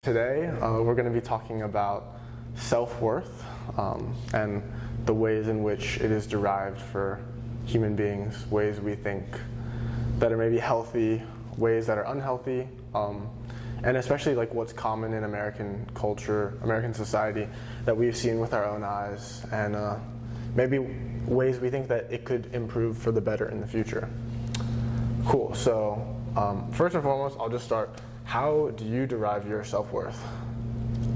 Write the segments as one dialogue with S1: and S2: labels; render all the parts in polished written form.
S1: Today, we're going to be talking about self-worth and the ways in which it is derived for human beings, ways we think that are maybe healthy, ways that are unhealthy, and especially like what's common in American culture, American society that we've seen with our own eyes, and maybe ways we think that it could improve for the better in the future. Cool, so first and foremost, I'll just start. How do you derive your self-worth?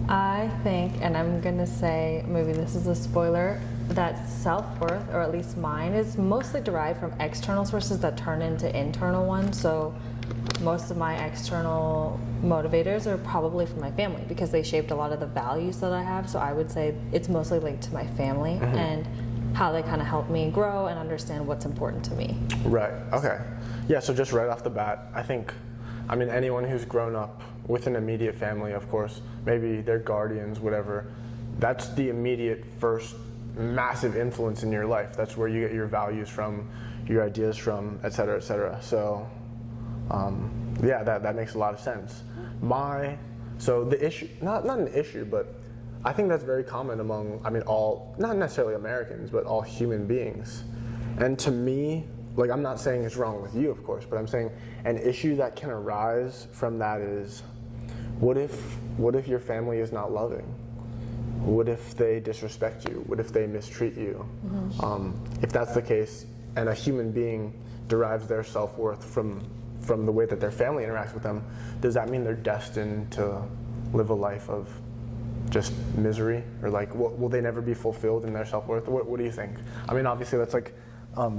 S2: I think, and I'm going to say, maybe this is a spoiler, that self-worth, or at least mine, is mostly derived from external sources that turn into internal ones. So most of my external motivators are probably from my family because they shaped a lot of the values that I have. So I would say it's mostly linked to my family and how they kind of help me grow and understand what's important to me.
S1: Right, okay. Yeah, so just right off the bat, I mean, anyone who's grown up with an immediate family, of course, maybe their guardians, whatever, that's the immediate first massive influence in your life. That's where you get your values from, your ideas from, et cetera, et cetera. So, yeah, that makes a lot of sense. So the issue, not an issue, but I think that's very common among, all, not necessarily Americans, but all human beings. And to me, like, I'm not saying it's wrong with you, of course, but I'm saying an issue that can arise from that is, what if your family is not loving? What if they disrespect you? What if they mistreat you? If that's the case, and a human being derives their self-worth from the way that their family interacts with them, does that mean they're destined to live a life of just misery? Or like, will they never be fulfilled in their self-worth? What do you think? I mean, obviously that's like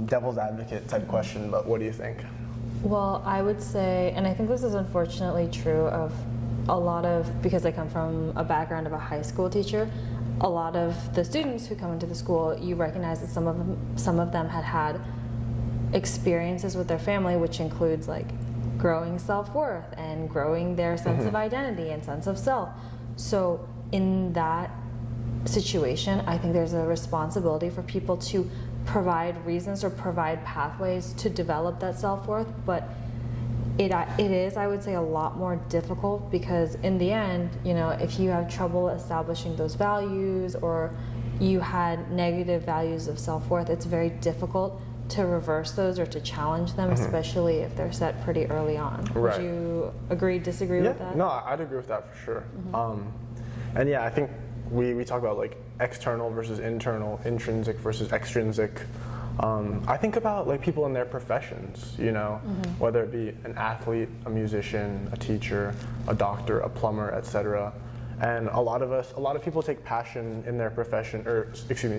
S1: devil's advocate type question, but what do you think?
S2: Well, I would say, and I think this is unfortunately true of a lot of, because I come from a background of a high school teacher, a lot of the students who come into the school, you recognize that some of them had experiences with their family, which includes like growing self-worth and growing their sense of identity and sense of self. So in that situation, I think there's a responsibility for people to provide reasons or provide pathways to develop that self-worth, but it is, I would say, a lot more difficult because in the end, if you have trouble establishing those values or you had negative values of self-worth, it's very difficult to reverse those or to challenge them, especially if they're set pretty early on.
S1: Right.
S2: Would you agree, disagree with that?
S1: No, I'd agree with that for sure. And yeah, I think we talk about like external versus internal, intrinsic versus extrinsic. I think about like people in their professions, whether it be an athlete, a musician, a teacher, a doctor, a plumber, etc. And a lot of people take passion in their profession,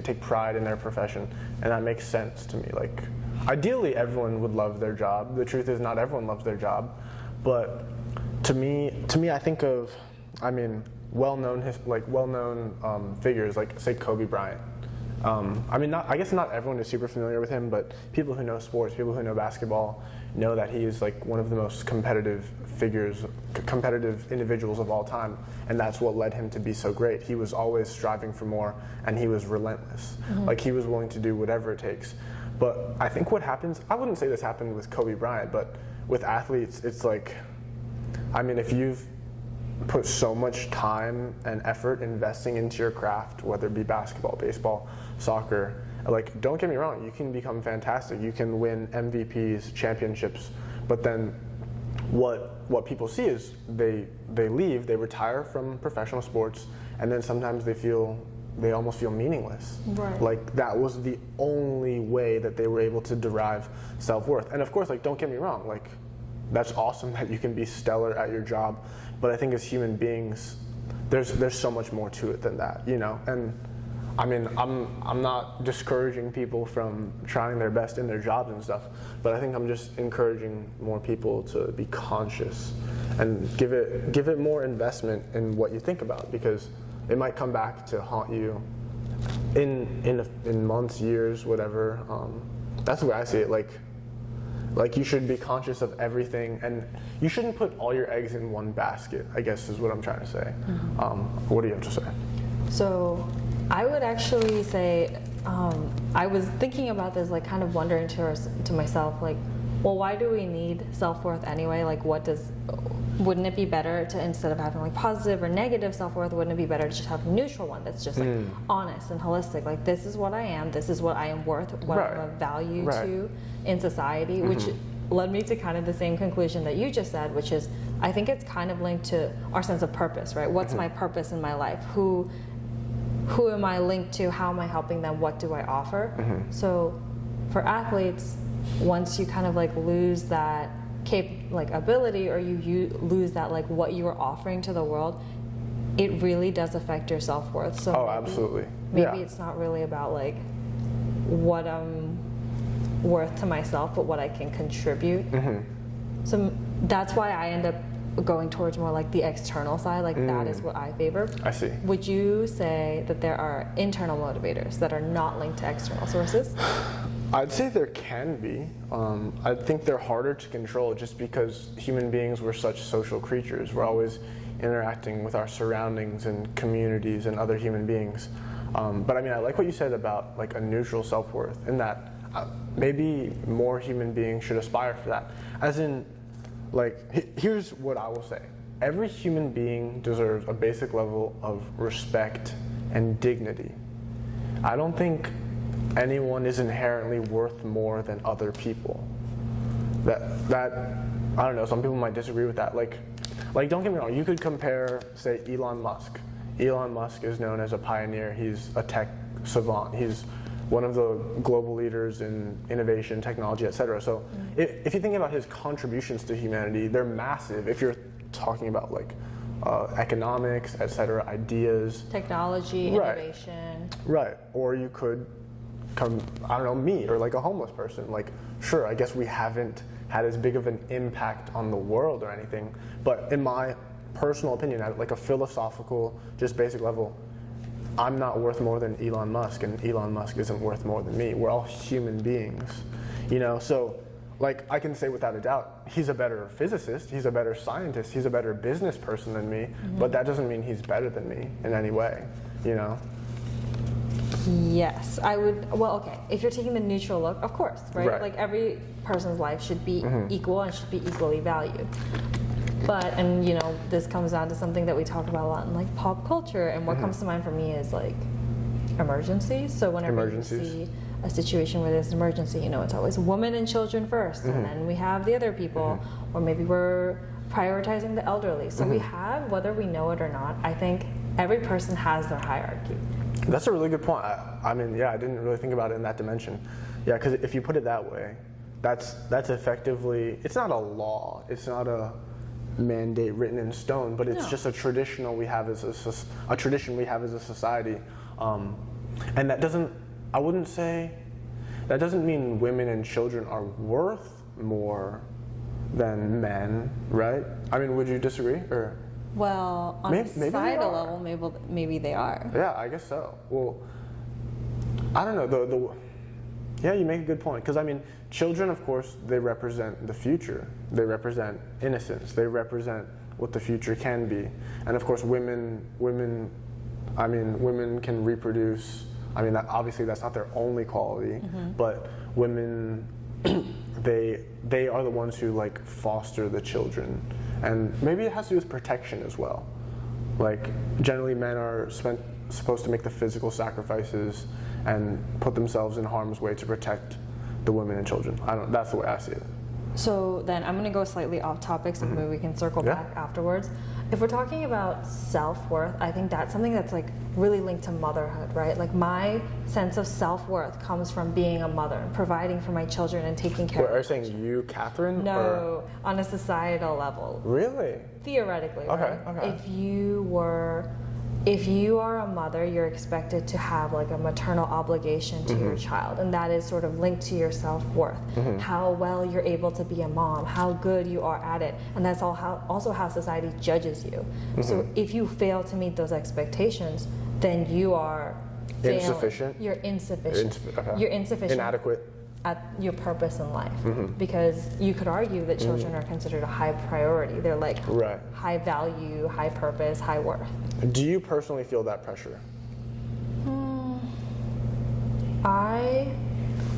S1: take pride in their profession, and that makes sense to me. Like, ideally, everyone would love their job. The truth is, not everyone loves their job, but to me, I think of, well-known figures like, say, Kobe Bryant. I guess not everyone is super familiar with him, but people who know sports, people who know basketball, know that he is like one of the most competitive individuals of all time, and that's what led him to be so great. He was always striving for more, and he was relentless. Like, he was willing to do whatever it takes. But I think what happens, I wouldn't say this happened with Kobe Bryant, but with athletes, it's like, if you've put so much time and effort investing into your craft, whether it be basketball, baseball, soccer, like, don't get me wrong, you can become fantastic, you can win MVPs, championships, but then what people see is they leave, they retire from professional sports, and then sometimes they almost feel meaningless.
S2: Right.
S1: Like, that was the only way that they were able to derive self-worth. And of course, like, don't get me wrong, like, that's awesome that you can be stellar at your job, but I think as human beings, there's so much more to it than that, And I'm not discouraging people from trying their best in their jobs and stuff, but I think I'm just encouraging more people to be conscious and give it more investment in what you think about, because it might come back to haunt you in months, years, whatever. That's the way I see it. Like, you should be conscious of everything, and you shouldn't put all your eggs in one basket, I guess is what I'm trying to say. What do you have to say?
S2: So I would actually say, I was thinking about this, like, kind of wondering to myself, like, well, why do we need self-worth anyway? Like, wouldn't it be better to, instead of having like positive or negative self-worth, wouldn't it be better to just have a neutral one that's just like honest and holistic? Like, this is what I am, this is what I am worth, what I'm of value to in society, which led me to kind of the same conclusion that you just said, which is, I think it's kind of linked to our sense of purpose, right? What's my purpose in my life? Who am I linked to? How am I helping them? What do I offer? So for athletes, once you kind of like lose that ability, or you lose that like what you are offering to the world, it really does affect your self-worth. So
S1: absolutely.
S2: Maybe it's not really about like what I'm worth to myself, but what I can contribute. So that's why I end up going towards more like the external side, like that is what I favor.
S1: I see.
S2: Would you say that there are internal motivators that are not linked to external sources?
S1: I'd say there can be. I think they're harder to control just because human beings were such social creatures. We're always interacting with our surroundings and communities and other human beings. But I mean, I like what you said about like a neutral self-worth, in that maybe more human beings should aspire for that. As in, like, here's what I will say. Every human being deserves a basic level of respect and dignity. I don't think anyone is inherently worth more than other people. That I don't know, some people might disagree with that. Like don't get me wrong, you could compare, say, Elon Musk. Elon Musk is known as a pioneer. He's a tech savant. He's one of the global leaders in innovation, technology, etc. So if you think about his contributions to humanity, they're massive. If you're talking about like economics, etc., ideas,
S2: technology, innovation.
S1: Right. Or you could come, I don't know, me, or like a homeless person. Like, sure, I guess we haven't had as big of an impact on the world or anything, but in my personal opinion, at like a philosophical, just basic level, I'm not worth more than Elon Musk, and Elon Musk isn't worth more than me. We're all human beings, you know? So, like, I can say without a doubt, he's a better physicist, he's a better scientist, he's a better business person than me, but that doesn't mean he's better than me in any way, you know?
S2: Yes, I would. Well, okay, if you're taking the neutral look, of course, right? Like, every person's life should be equal and should be equally valued. But, and you know, this comes down to something that we talk about a lot in like pop culture, and what comes to mind for me is like emergencies. So whenever you see a situation where there's an emergency, you know, it's always women and children first, and then we have the other people, or maybe we're prioritizing the elderly. So we have, whether we know it or not, I think every person has their hierarchy.
S1: That's a really good point. I mean, yeah, I didn't really think about it in that dimension. Yeah, because if you put it that way, that's effectively, it's not a law, it's not a mandate written in stone, but it's just a tradition we have as a tradition we have as a society, and that doesn't. I wouldn't say that doesn't mean women and children are worth more than men, right? I mean, would you disagree, or?
S2: Well, on a societal level, maybe they are.
S1: Yeah, I guess so. Well, I don't know. Yeah, you make a good point, because I mean, children, of course, they represent the future. They represent innocence. They represent what the future can be. And of course, women can reproduce. I mean, obviously that's not their only quality, but women, they are the ones who like foster the children. And maybe it has to do with protection as well. Like, generally men are supposed to make the physical sacrifices and put themselves in harm's way to protect the women and children. That's the way I see it.
S2: So then I'm going to go slightly off topic, so maybe we can circle back afterwards. If we're talking about self-worth, I think that's something that's like really linked to motherhood, right? Like, my sense of self-worth comes from being a mother and providing for my children and taking care of them.
S1: Are you saying you, Katherine?
S2: No,
S1: or?
S2: On a societal level.
S1: Really?
S2: Theoretically,
S1: okay,
S2: right?
S1: Okay.
S2: If you are a mother, you're expected to have like a maternal obligation to your child, and that is sort of linked to your self-worth. How well you're able to be a mom, how good you are at it, and that's also how society judges you. So if you fail to meet those expectations, then you are
S1: insufficient.
S2: You're insufficient. You're insufficient.
S1: Inadequate.
S2: At your purpose in life, because you could argue that children are considered a high priority. They're like high value, high purpose, high worth.
S1: Do you personally feel that pressure?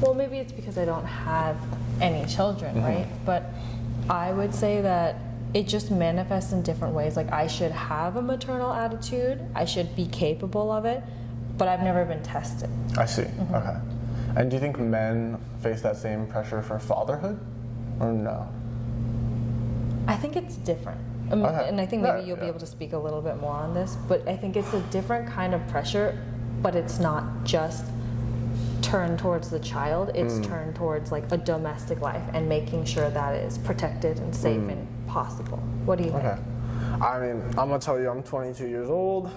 S2: Well, maybe it's because I don't have any children, right? But I would say that it just manifests in different ways. Like, I should have a maternal attitude, I should be capable of it, but I've never been tested.
S1: I see. Okay. And do you think men face that same pressure for fatherhood, or no?
S2: I think it's different.
S1: Okay.
S2: And I think maybe you'll be able to speak a little bit more on this, but I think it's a different kind of pressure, but it's not just turned towards the child, it's turned towards like a domestic life and making sure that is protected and safe and possible. What do you think?
S1: Okay. I mean, I'm gonna tell you, I'm 22 years old.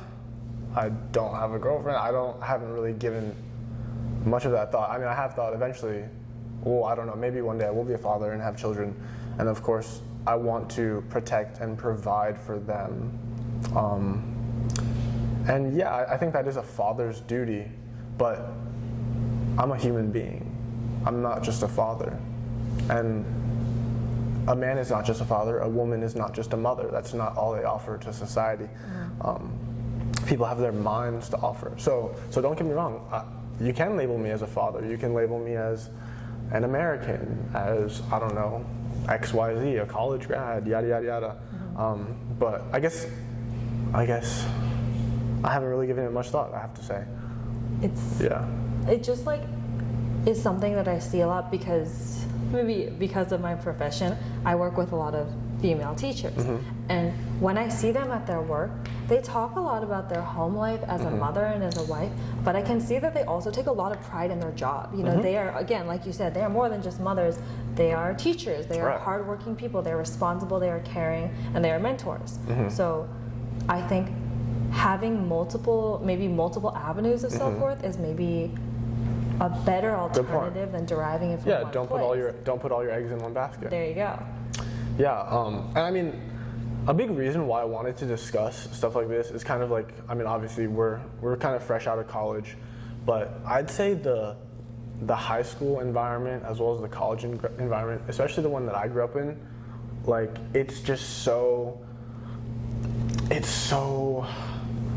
S1: I don't have a girlfriend. I haven't really given much of that thought. I mean, I have thought eventually, well, I don't know, maybe one day I will be a father and have children. And of course, I want to protect and provide for them. And yeah, I think that is a father's duty, but I'm a human being. I'm not just a father. And a man is not just a father, a woman is not just a mother. That's not all they offer to society. People have their minds to offer. So don't get me wrong, you can label me as a father, you can label me as an American, as, I don't know, XYZ, a college grad, yada, yada, yada. But I guess I haven't really given it much thought, I have to say.
S2: It just like is something that I see a lot because maybe because of my profession, I work with a lot of female teachers. And when I see them at their work, they talk a lot about their home life as a mother and as a wife, but I can see that they also take a lot of pride in their job. You know, they are, again, like you said, they are more than just mothers. They are teachers, they are hardworking people, they're responsible, they are caring, and they are mentors. So I think having multiple avenues of self-worth is maybe a better alternative than deriving it from one
S1: don't put all your eggs in one basket.
S2: There you go.
S1: Yeah, and I mean, a big reason why I wanted to discuss stuff like this is kind of like, I mean, obviously we're kind of fresh out of college, but I'd say the high school environment as well as the college environment, especially the one that I grew up in, like it's so,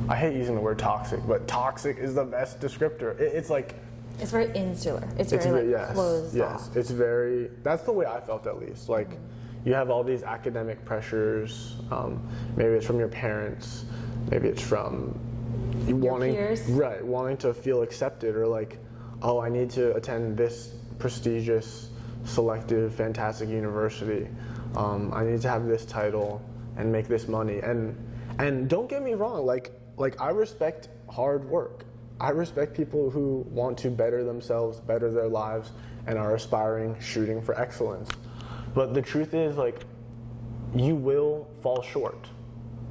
S1: I hate using the word toxic, but toxic is the best descriptor. It's like,
S2: it's very insular. It's very closed off.
S1: It's very, that's the way I felt at least. Like, you have all these academic pressures, maybe it's from your parents, maybe it's from you wanting to feel accepted, or like, oh, I need to attend this prestigious, selective, fantastic university. I need to have this title and make this money. And don't get me wrong, like I respect hard work. I respect people who want to better themselves, better their lives, and are aspiring, shooting for excellence. But the truth is, like, you will fall short.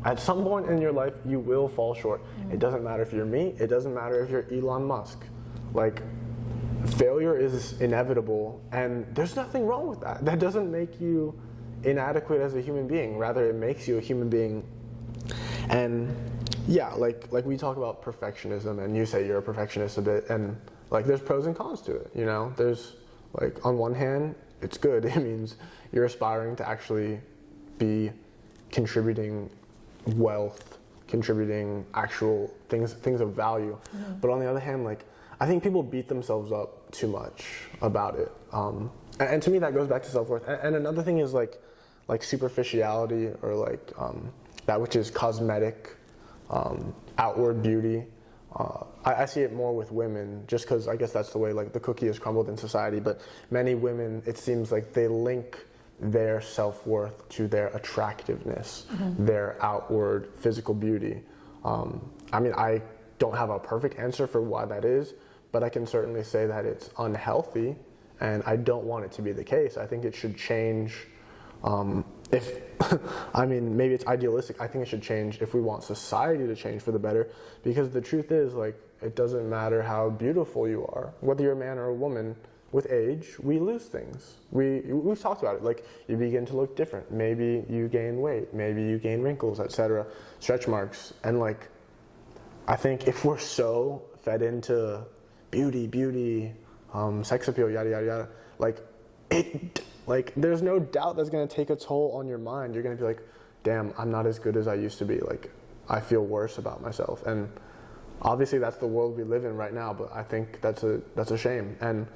S1: At some point in your life, you will fall short. It doesn't matter if you're me, it doesn't matter if you're Elon Musk. Like, failure is inevitable, and there's nothing wrong with that. That doesn't make you inadequate as a human being. Rather, it makes you a human being. And yeah, like we talk about perfectionism, and you say you're a perfectionist a bit, and like there's pros and cons to it, you know? There's, like, on one hand, it's good. It means you're aspiring to actually be contributing wealth, contributing actual things of value. But on the other hand, like, I think people beat themselves up too much about it. And to me, that goes back to self-worth. And another thing is like superficiality, or like that which is cosmetic, outward beauty. I see it more with women, just because I guess that's the way like the cookie is crumbled in society. But many women, it seems like they link their self-worth to their attractiveness, their outward physical beauty. I mean, I don't have a perfect answer for why that is, but I can certainly say that it's unhealthy, and I don't want it to be the case. I think it should change. I mean, maybe it's idealistic. I think it should change if we want society to change for the better, because the truth is, like, it doesn't matter how beautiful you are, whether you're a man or a woman. With age, we lose things. We've talked about it. Like, you begin to look different. Maybe you gain weight. Maybe you gain wrinkles, etc., stretch marks. And like, I think if we're so fed into beauty, sex appeal, yada yada yada, like there's no doubt that's gonna take a toll on your mind. You're gonna be like, damn, I'm not as good as I used to be. Like, I feel worse about myself. And obviously that's the world we live in right now, but I think that's a shame. And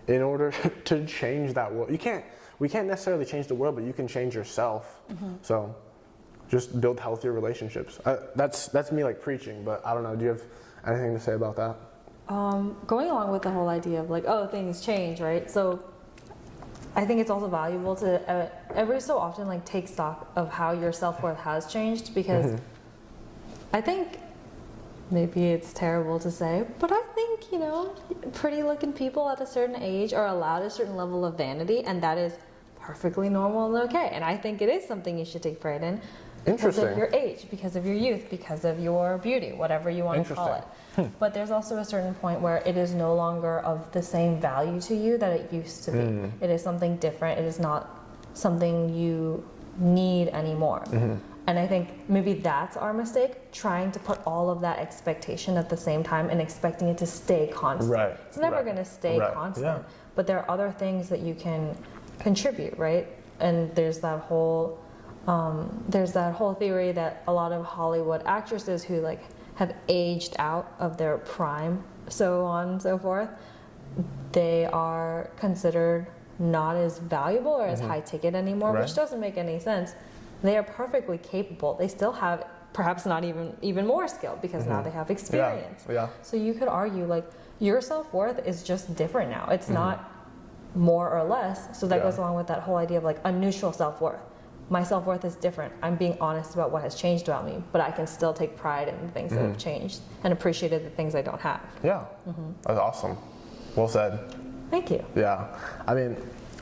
S1: in order to change that world, we can't necessarily change the world, but you can change yourself. So just build healthier relationships. That's me like preaching, but I don't know. Do you have anything to say about that?
S2: Going along with the whole idea of like, oh, things change, right? So I think it's also valuable to every so often like take stock of how your self-worth has changed, because I think, maybe it's terrible to say, but I think, you know, pretty looking people at a certain age are allowed a certain level of vanity, and that is perfectly normal and okay. And I think it is something you should take pride in. Because of your age, because of your youth, because of your beauty, whatever you want to call it. But there's also a certain point where it is no longer of the same value to you that it used to be. It is something different. It is not something you need anymore. And I think maybe that's our mistake, trying to put all of that expectation at the same time and expecting it to stay constant.
S1: Right.
S2: It's never going to stay constant. Yeah. But there are other things that you can contribute, right? And there's that whole theory that a lot of Hollywood actresses who like have aged out of their prime, so on and so forth, they are considered not as valuable or as high ticket anymore, which doesn't make any sense. They are perfectly capable. They still have perhaps not even more skill, because now they have experience. So you could argue like your self-worth is just different now. It's not more or less. So that goes along with that whole idea of like a neutral self-worth. My self-worth is different. I'm being honest about what has changed about me, but I can still take pride in the things that have changed and appreciate the things I don't have.
S1: Yeah, that's awesome. Well said.
S2: Thank you.
S1: Yeah, I mean,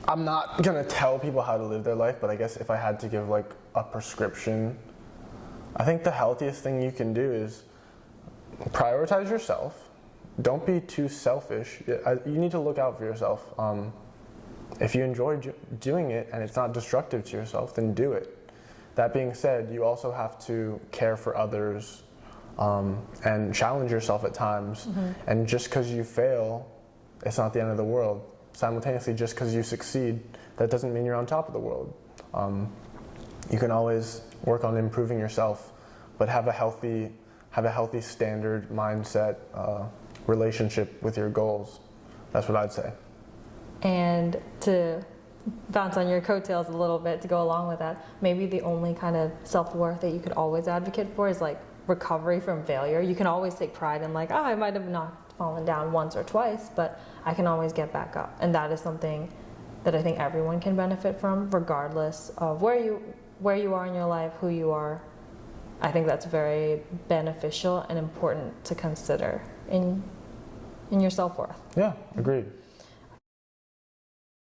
S1: I'm not gonna tell people how to live their life, but I guess if I had to give like a prescription, I think the healthiest thing you can do is prioritize yourself. Don't be too selfish. You need to look out for yourself. If you enjoy doing it and it's not destructive to yourself, then do it. That being said, you also have to care for others and challenge yourself at times. And just because you fail, it's not the end of the world. Simultaneously, just because you succeed, that doesn't mean you're on top of the world. You can always work on improving yourself, but have a healthy standard mindset, relationship with your goals. That's what I'd say.
S2: And to bounce on your coattails a little bit to go along with that, maybe the only kind of self-worth that you could always advocate for is like recovery from failure. You can always take pride in like, oh, I might have not fallen down once or twice, but I can always get back up. And that is something that I think everyone can benefit from, regardless of where you are in your life, who you are. I think that's very beneficial and important to consider in your self-worth.
S1: Yeah, agreed.